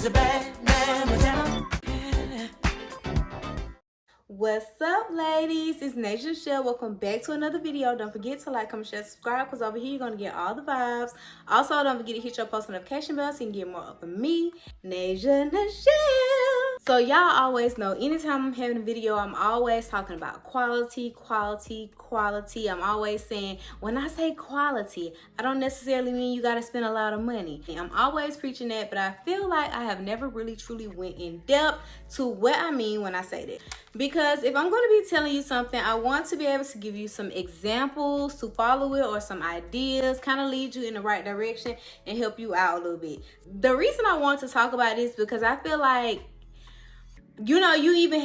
He's a bad man with talent. What's up, ladies? It's Nasia Shell. Welcome back to another video. Don't forget to like, comment, share, subscribe, because over here you're going to get all the vibes. Also, don't forget to hit your post notification bell so you can get more up of me, Nasia Shell. So y'all always know, anytime I'm having a video, I'm always talking about quality, quality, quality. I'm always saying, when I say quality, I don't necessarily mean you got to spend a lot of money. I'm always preaching that, but I feel like I have never really truly went in depth to what I mean when I say that. Because if I'm going to be telling you something, I want to be able to give you some examples to follow it, or some ideas, kind of lead you in the right direction and help you out a little bit. The reason I want to talk about this because I feel like, you know, you either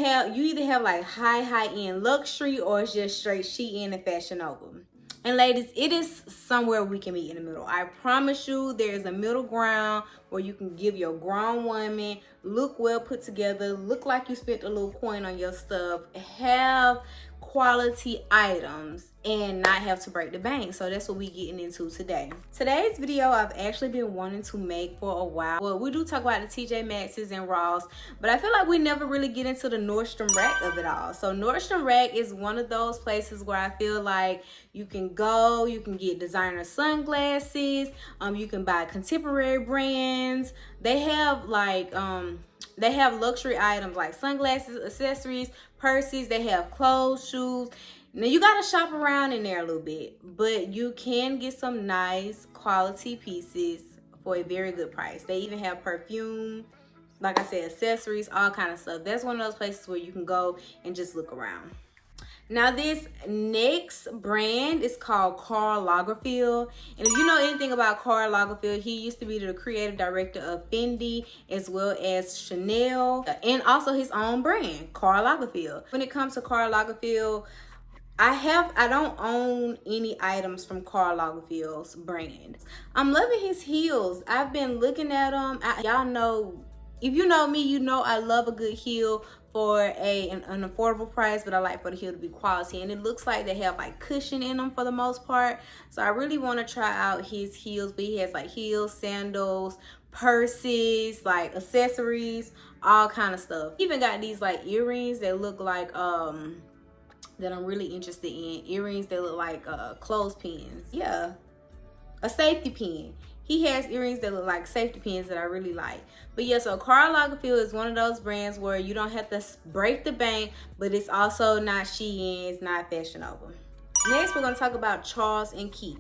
have like high end luxury, or it's just straight Shein and Fashion Nova. And ladies, it is somewhere we can meet in the middle. I promise you, there's a middle ground where you can give your grown woman, look well put together, look like you spent a little coin on your stuff, have quality items, and not have to break the bank. So that's what we're getting into today. Today's video I've actually been wanting to make for a while. Well, we do talk about the TJ Maxx's and Ross, but I feel like we never really get into the Nordstrom Rack of it all. So Nordstrom Rack is one of those places where I feel like you can go, you can get designer sunglasses, you can buy contemporary brands. They have like they have luxury items like sunglasses, accessories, purses. They have clothes, shoes. Now you gotta shop around in there a little bit, but you can get some nice quality pieces for a very good price. They even have perfume, like I said, accessories, all kind of stuff. That's one of those places where you can go and just look around. Now this next brand is called Karl Lagerfeld. And if you know anything about Karl Lagerfeld, he used to be the creative director of Fendi as well as Chanel, and also his own brand, Karl Lagerfeld. When it comes to Karl Lagerfeld, I don't own any items from Karl Lagerfeld's brand. I'm loving his heels. I've been looking at them. Y'all know, if you know me, you know I love a good heel for an affordable price, but I like for the heel to be quality. And it looks like they have like cushion in them for the most part. So I really want to try out his heels, but he has like heels, sandals, purses, like accessories, all kind of stuff. He even got these like earrings that look like that I'm really interested in. Earrings that look like clothespins. Yeah, a safety pin. He has earrings that look like safety pins that I really like. But yeah, so Karl Lagerfeld is one of those brands where you don't have to break the bank, but it's also not Shein, it's not Fashion Nova. Next, we're gonna talk about Charles & Keith.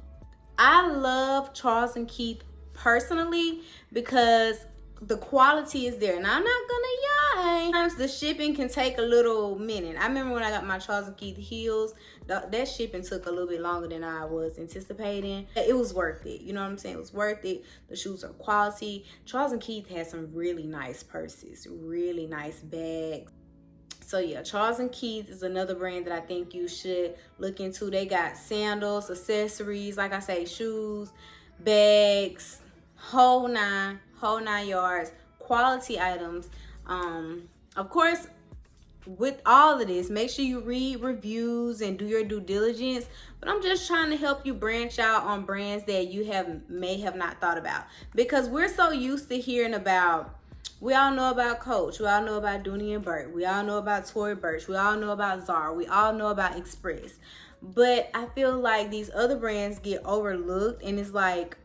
I love Charles & Keith personally because the quality is there. Now I'm not gonna lie, sometimes the shipping can take a little minute. I remember when I got my Charles & Keith heels, that shipping took a little bit longer than I was anticipating. It was worth it, you know what I'm saying? It was worth it. The shoes are quality. Charles & Keith has some really nice purses, really nice bags. So yeah, Charles & Keith is another brand that I think you should look into. They got sandals, accessories, like I say, shoes, bags, whole nine yards, quality items. Of course, with all of this, make sure you read reviews and do your due diligence, but I'm just trying to help you branch out on brands that you may have not thought about, because we're so used to hearing about, we all know about Coach, we all know about Dooney and Burke, we all know about Tory Burch, we all know about Zara, we all know about Express, but I feel like these other brands get overlooked, and it's like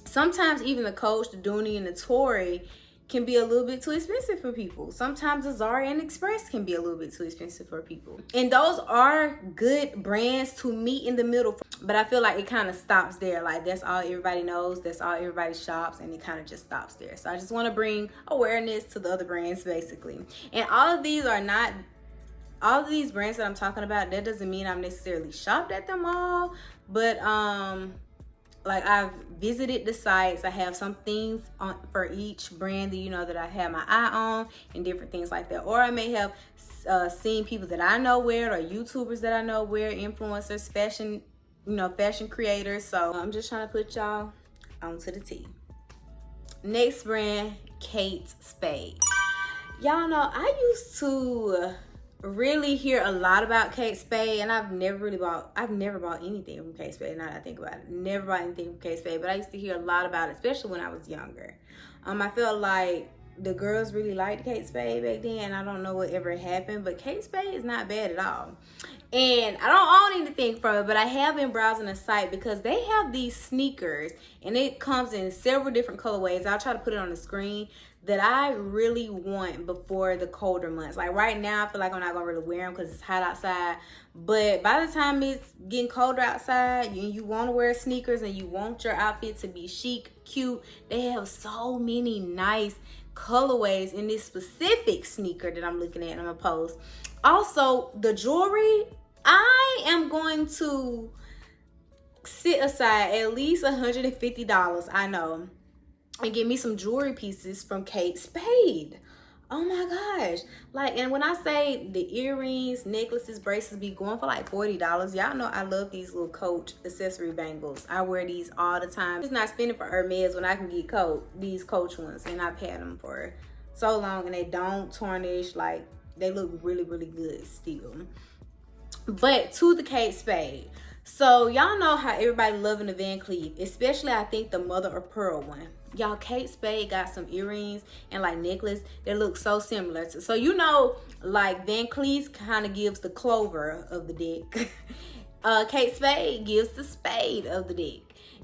sometimes even the Coach, the Dooney, and the Tory can be a little bit too expensive for people. Sometimes the Zara and Express can be a little bit too expensive for people. And those are good brands to meet in the middle. But I feel like it kind of stops there. Like that's all everybody knows. That's all everybody shops. And it kind of just stops there. So I just want to bring awareness to the other brands basically. And all of these brands that I'm talking about, that doesn't mean I've necessarily shopped at them all. But like I've visited the sites. I have some things on for each brand that you know that I have my eye on and different things like that. Or I may have seen people that I know wear, or YouTubers that I know wear, influencers, fashion creators. So I'm just trying to put y'all onto the T. Next brand, Kate Spade. Y'all know I used to really hear a lot about Kate Spade, and I've never bought anything from Kate Spade. Now that I think about it, never bought anything from Kate Spade, but I used to hear a lot about it, especially when I was younger. I felt like the girls really liked Kate Spade back then. I don't know what ever happened, but Kate Spade is not bad at all. And I don't own anything from it, but I have been browsing the site because they have these sneakers, and it comes in several different colorways. I'll try to put it on the screen, that I really want before the colder months. Like right now, I feel like I'm not gonna really wear them because it's hot outside. But by the time it's getting colder outside, and you want to wear sneakers and you want your outfit to be chic, cute, they have so many nice colorways in this specific sneaker that I'm looking at and I'm gonna post. Also, the jewelry, I am going to sit aside at least $150, I know, and get me some jewelry pieces from Kate Spade. Oh my gosh. Like, and when I say the earrings, necklaces, bracelets be going for like $40, y'all know I love these little Coach accessory bangles. I wear these all the time. Just not spending for Hermes when I can get these Coach ones, and I've had them for so long and they don't tarnish. Like, they look really, really good still. But to the Kate Spade. So y'all know how everybody loving the Van Cleef, especially I think the mother of pearl one. Y'all, Kate Spade got some earrings and like necklace that look so similar to, so you know, like Van Cleef kind of gives the clover of the deck. Kate Spade gives the spade of the deck.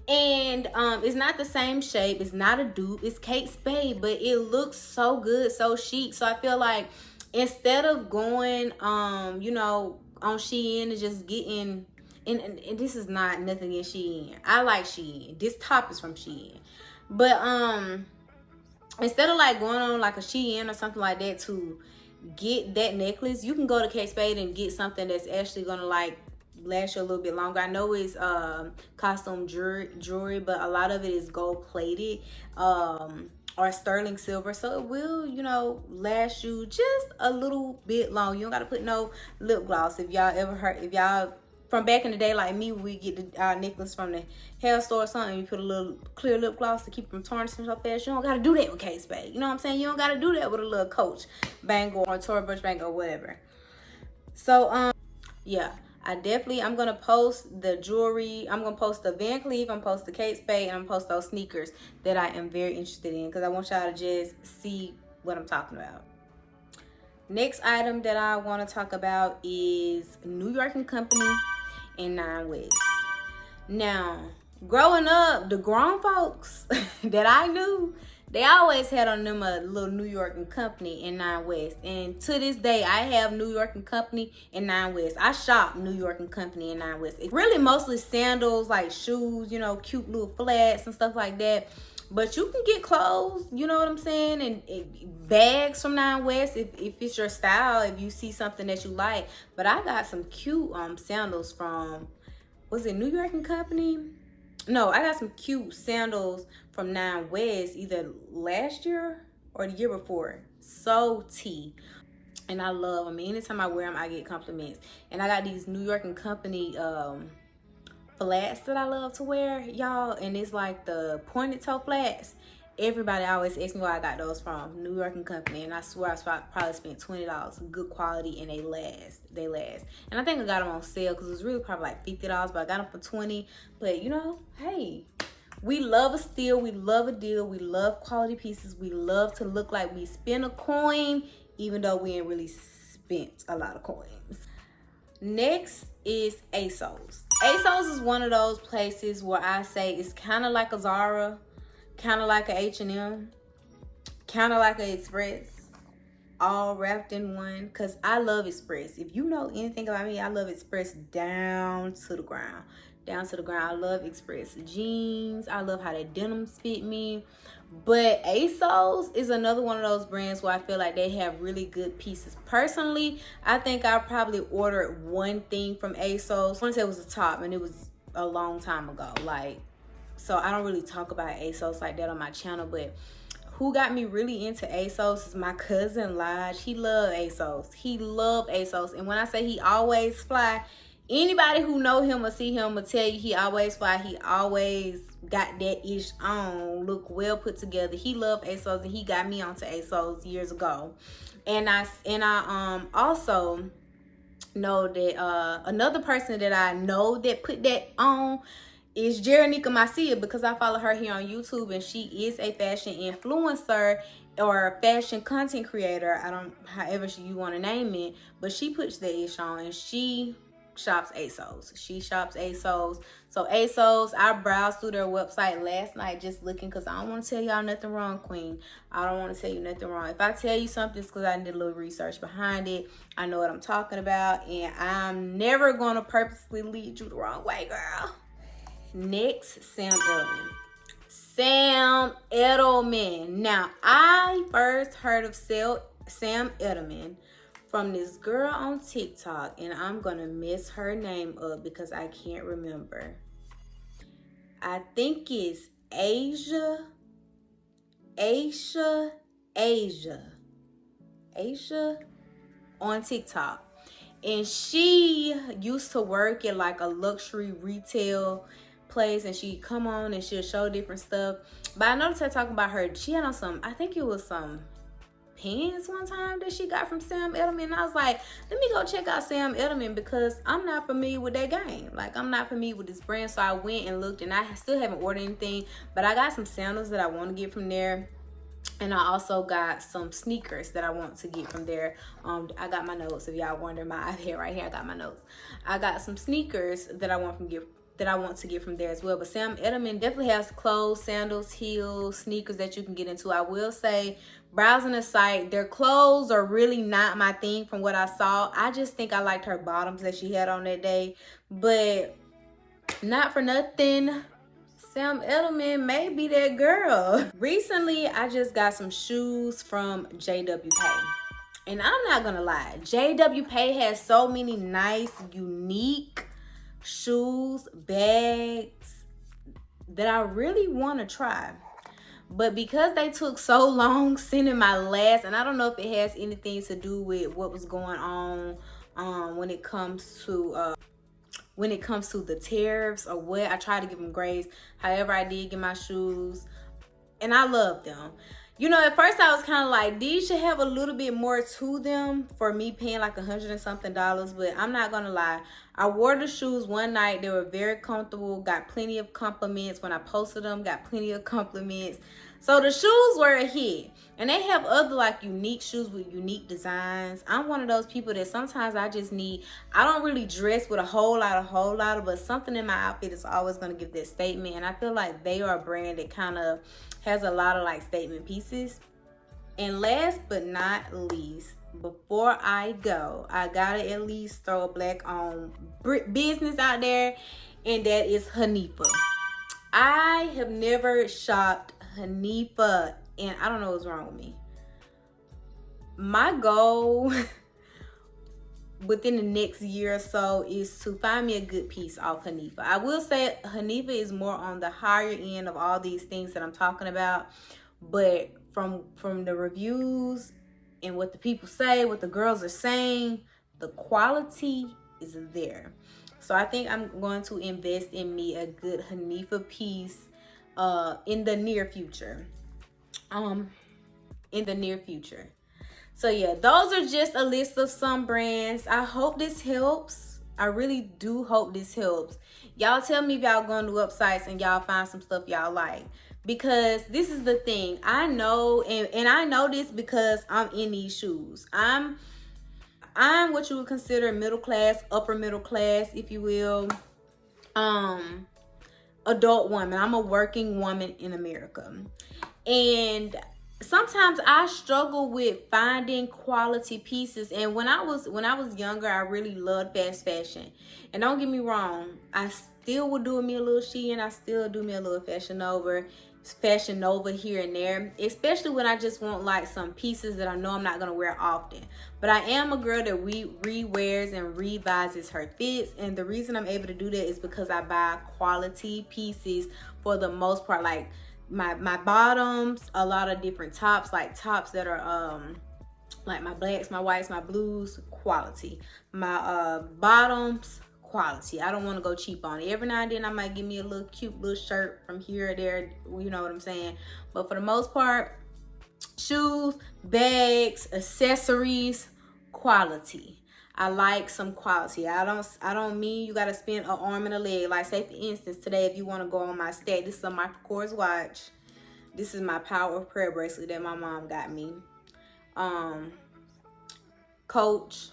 And it's not the same shape, it's not a dupe, it's Kate Spade, but it looks so good, so chic. So I feel like instead of going you know, on Shein and just getting, and this is not nothing against Shein, I like Shein, this top is from Shein, but instead of like going on like a Shein or something like that to get that necklace, you can go to Kate Spade and get something that's actually gonna like last you a little bit longer. I know it's costume jewelry, but a lot of it is gold plated or sterling silver, so it will, you know, last you just a little bit long. You don't gotta put no lip gloss. If y'all ever heard, if y'all from back in the day like me, we get our necklace from the hair store or something, you put a little clear lip gloss to keep them tarnishing so fast. You don't gotta do that with Kate Spade. You know what I'm saying? You don't gotta do that with a little Coach bangle or Tory Burch bangle or whatever. So yeah, I'm gonna post the jewelry. I'm gonna post the Van Cleef, I'm gonna post the Kate Spade, and I'm gonna post those sneakers that I am very interested in because I want y'all to just see what I'm talking about. Next item that I want to talk about is New York and Company and 9 West. Now, growing up, the grown folks that I knew, they always had on them a little New York and Company and 9 West. And to this day, I have New York and Company and 9 West. I shop New York and Company and 9 West. It's really mostly sandals, like shoes, you know, cute little flats and stuff like that. But you can get clothes, you know what I'm saying, and bags from 9 West if it's your style, if you see something that you like. But I got some cute sandals from, was it New York and Company? No, I got some cute sandals from 9 West either last year or the year before. So tea. And I love them. Anytime I wear them, I get compliments. And I got these New York and Company flats that I love to wear, y'all. And it's like the pointed toe flats. Everybody always asks me where I got those from. New York and Company. And I swear I probably spent $20. Good quality, and they last. They last. And I think I got them on sale because it was really probably like $50, but I got them for $20. But you know, hey, we love a steal, we love a deal, we love quality pieces, we love to look like we spent a coin, even though we ain't really spent a lot of coins. Next is ASOS. ASOS is one of those places where I say it's kind of like a Zara, kind of like a H&M, kind of like an Express, all wrapped in one, because I love Express. If you know anything about me, I love Express down to the ground. Down to the ground. I love Express jeans. I love how their denims fit me. But ASOS is another one of those brands where I feel like they have really good pieces. Personally, I think I probably ordered one thing from ASOS. I want to say it was a top, and it was a long time ago. Like, so I don't really talk about ASOS like that on my channel, but who got me really into ASOS is my cousin Lodge. He loved ASOS. He loved ASOS. And when I say he always fly, anybody who know him or see him will tell you he always fly. He always got that ish on, look well put together. He loved ASOS, and he got me onto ASOS years ago. And I also know that another person that I know that put that on is Jeronica Macia, because I follow her here on YouTube, and she is a fashion influencer or fashion content creator. I don't, however you want to name it, but she puts the ish on, and she shops ASOS. She shops ASOS. So ASOS, I browsed through their website last night just looking, because I don't want to tell y'all nothing wrong, queen. I don't want to tell you nothing wrong. If I tell you something, it's because I did a little research behind it. I know what I'm talking about, and I'm never going to purposely lead you the wrong way, girl. Next, Sam Edelman. Sam Edelman. Now, I first heard of Sam Edelman from this girl on TikTok, and I'm gonna mess her name up because I can't remember. I think it's Asia on TikTok. And she used to work at like a luxury retail place, and she'd come on and she'll show different stuff. But I noticed her talking about her, she had on some, I think it was some pants one time that she got from Sam Edelman. And I was like, let me go check out Sam Edelman, because I'm not familiar with that game. Like, I'm not familiar with this brand. So I went and looked, and I still haven't ordered anything, but I got some sandals that I want to get from there. And I also got some sneakers that I want to get from there. I got my notes. If y'all wonder, my iPad right here, I got my notes. I got some sneakers that I want to get from there as well. But Sam Edelman definitely has clothes, sandals, heels, sneakers that you can get into. I will say, browsing the site, their clothes are really not my thing from what I saw. I just think I liked her bottoms that she had on that day. But not for nothing, Sam Edelman may be that girl. Recently, I just got some shoes from JW Pay. And I'm not gonna lie, JW Pay has so many nice, unique shoes, bags that I really want to try. But because they took so long sending my last, and I don't know if it has anything to do with what was going on when it comes to the tariffs or what. I tried to give them grace. However, I did get my shoes, and I love them. You know, at first I was kind of like, these should have a little bit more to them for me paying like $100 and something. But I'm not gonna lie, I wore the shoes one night. They were very comfortable, got plenty of compliments when I posted them, got plenty of compliments. So the shoes were a hit. And they have other like unique shoes with unique designs. I'm one of those people that sometimes I don't really dress with a whole lot, but something in my outfit is always going to give that statement. And I feel like they are a brand that kind of has a lot of like statement pieces. And last but not least, before I go, I gotta at least throw a black owned business out there, and that is Hanifa. I have never shopped Hanifa, and I don't know what's wrong with me. My goal within the next year or so is to find me a good piece off Hanifa. I will say Hanifa is more on the higher end of all these things that I'm talking about, but from the reviews and what the people say, what the girls are saying, the quality is there. So I think I'm going to invest in me a good Hanifa piece in the near future. So yeah, those are just a list of some brands. I hope this helps. I really do hope this helps. Y'all tell me if y'all go on the websites and y'all find some stuff y'all like. Because this is the thing. I know, and I know this because I'm in these shoes. I'm what you would consider middle class, upper middle class, if you will. Adult woman. I'm a working woman in America. And sometimes I struggle with finding quality pieces. And when I was younger, I really loved fast fashion. And don't get me wrong, I still would do me a little Shein. I still do me a little Fashion Nova here and there, especially when I just want like some pieces that I know I'm not gonna wear often. But I am a girl that rewears and revises her fits, and the reason I'm able to do that is because I buy quality pieces for the most part. Like my bottoms, a lot of different tops, like tops that are like my blacks, my whites, my blues, quality. My bottoms, quality. I don't want to go cheap on it. Every now and then I might give me a little cute little shirt from here or there, you know what I'm saying? But for the most part, shoes, bags, accessories, quality. I like some quality. I don't mean you gotta spend an arm and a leg. Like, say for instance, today if you want to go on my stack, this is a Michael Kors watch. This is my Power of Prayer bracelet that my mom got me. Coach.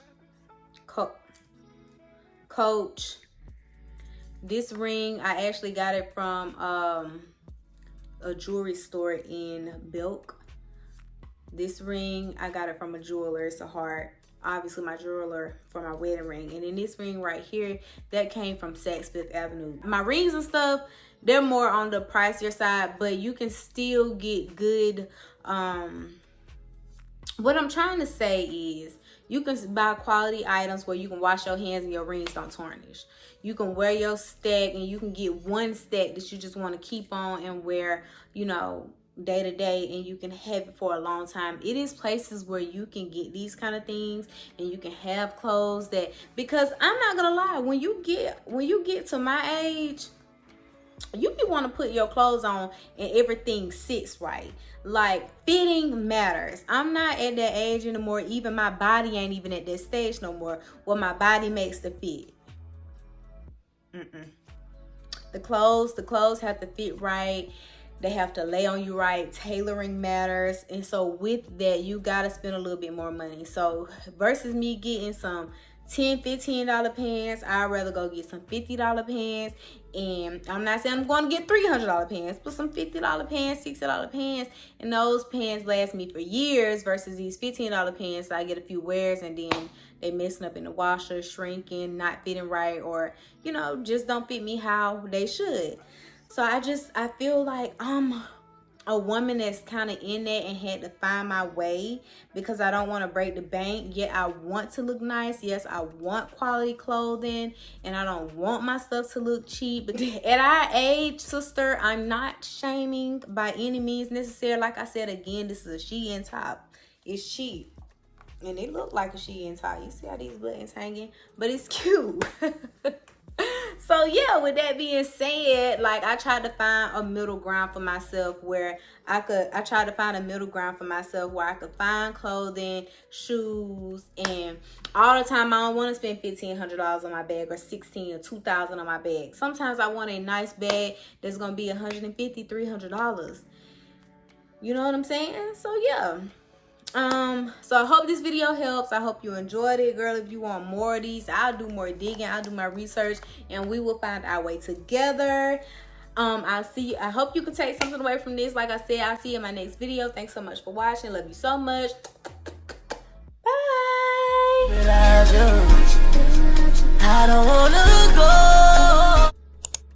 This ring, I actually got it from a jewelry store in Belk. This ring, I got it from a jeweler. It's a heart. Obviously, my jeweler for my wedding ring. And then this ring right here, that came from Saks Fifth Avenue. My rings and stuff, they're more on the pricier side, but you can still get good. What I'm trying to say is, you can buy quality items where you can wash your hands and your rings don't tarnish. You can wear your stack and you can get one stack that you just want to keep on and wear, you know, day to day, and you can have it for a long time. It is places where you can get these kind of things, and you can have clothes that, because I'm not gonna lie, when you get to my age, you want to put your clothes on and everything sits right. Like, fitting matters. I'm not at that age anymore. Even my body ain't even at that stage no more where my body makes the fit. The clothes have to fit right. They have to lay on you right. Tailoring matters. And so with that, you got to spend a little bit more money. So versus me getting some $10, $15 pants, I'd rather go get some $50 pants. And I'm not saying I'm going to get $300 pants, but some $50 pants, $60 pants. And those pants last me for years versus these $15 pants. I get a few wears and then they messing up in the washer, shrinking, not fitting right, or, you know, just don't fit me how they should. So I feel like I'm a woman that's kind of in there and had to find my way, because I don't want to break the bank. Yet I want to look nice. Yes, I want quality clothing, and I don't want my stuff to look cheap. But at our age, sister, I'm not shaming by any means necessary. Like I said, again, this is a Shein top. It's cheap, and it look like a Shein top. You see how these buttons hanging, but it's cute. So yeah, with that being said, like, I tried to find a middle ground for myself where I tried to find a middle ground for myself where I could find clothing, shoes, and all the time I don't want to spend $1,500 on my bag or $1,600 or $2,000 on my bag. Sometimes I want a nice bag that's gonna be $150, $300. You know what I'm saying? So yeah. So I hope this video helps. I hope you enjoyed it, girl. If you want more of these, I'll do more digging, I'll do my research, and we will find our way together. I'll see you. I hope you can take something away from this. Like I said, I'll see you in my next video. Thanks so much for watching. Love you so much. Bye. I don't wanna go.